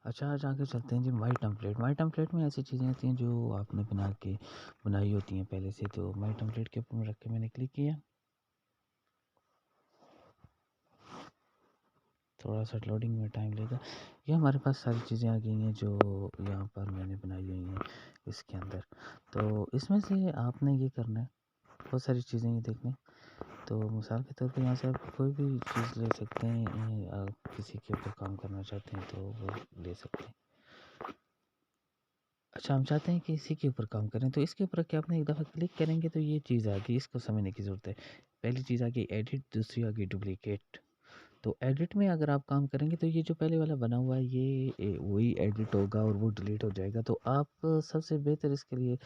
اچھا آج آگے چلتے ہیں جی مائی ٹمپلیٹ۔ مائی ٹمپلیٹ میں ایسی چیزیں ہوتی ہیں جو آپ نے بنائی ہوتی ہیں پہلے سے، تو مائی ٹمپلیٹ کے اوپر میں رکھ کے میں نے کلک کیا، تھوڑا سا لوڈنگ میں ٹائم لے گا۔ یہ ہمارے پاس ساری چیزیں آ گئی ہیں جو یہاں پر میں نے بنائی ہوئی ہیں اس کے اندر۔ تو اس میں سے آپ نے یہ کرنا ہے، بہت ساری چیزیں یہ دیکھیں۔ تو مثال کے طور پہ یہاں سے آپ کوئی بھی چیز لے سکتے ہیں، آپ کسی کے اوپر کام کرنا چاہتے ہیں تو وہ لے سکتے ہیں۔ اچھا ہم چاہتے ہیں کہ اسی کے اوپر کام کریں، تو اس کے اوپر کیا آپ نے ایک دفعہ کلک کریں گے تو یہ چیز آ گئی، اس کو سمجھنے کی ضرورت ہے۔ پہلی چیز آ گئی ایڈٹ، دوسری آ گئی ڈپلیکیٹ۔ تو ایڈٹ میں اگر آپ کام کریں گے تو یہ جو پہلے والا بنا ہوا ہے یہ وہی ایڈٹ ہوگا اور وہ ڈیلیٹ ہو جائے گا۔ تو آپ سب سے بہتر اس کے لیے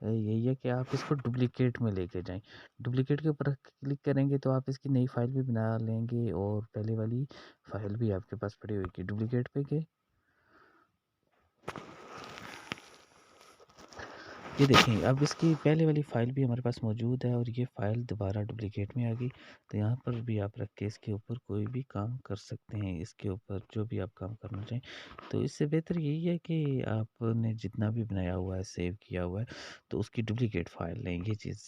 یہی ہے کہ آپ اس کو ڈپلیکیٹ میں لے کے جائیں۔ ڈپلیکیٹ کے اوپر کلک کریں گے تو آپ اس کی نئی فائل بھی بنا لیں گے اور پہلے والی فائل بھی آپ کے پاس پڑی ہوئی گی۔ ڈپلیکیٹ پہ گئے، یہ دیکھیں اب اس کی پہلے والی فائل بھی ہمارے پاس موجود ہے اور یہ فائل دوبارہ ڈپلیکیٹ میں آ گئی۔ تو یہاں پر بھی آپ رکھ کے اس کے اوپر کوئی بھی کام کر سکتے ہیں، اس کے اوپر جو بھی آپ کام کرنا چاہیں۔ تو اس سے بہتر یہی ہے کہ آپ نے جتنا بھی بنایا ہوا ہے، سیو کیا ہوا ہے، تو اس کی ڈپلیکیٹ فائل لیں۔ یہ چیز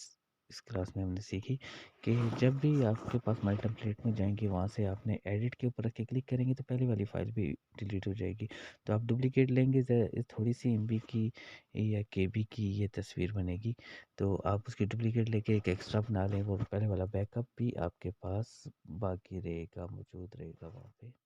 اس کلاس میں ہم نے سیکھی کہ جب بھی آپ کے پاس مائی ٹمپلیٹ میں جائیں گے، وہاں سے آپ نے ایڈٹ کے اوپر رکھ کے کلک کریں گے تو پہلی والی فائل بھی ڈیلیٹ ہو جائے گی۔ تو آپ ڈپلیکیٹ لیں گے، تھوڑی سی ایم بی کی یا کے بی کی یہ تصویر بنے گی، تو آپ اس کی ڈپلیکیٹ لے کے ایک ایکسٹرا بنا لیں، وہ پہلے والا بیک اپ بھی آپ کے پاس باقی رہے گا، موجود رہے گا وہاں پہ۔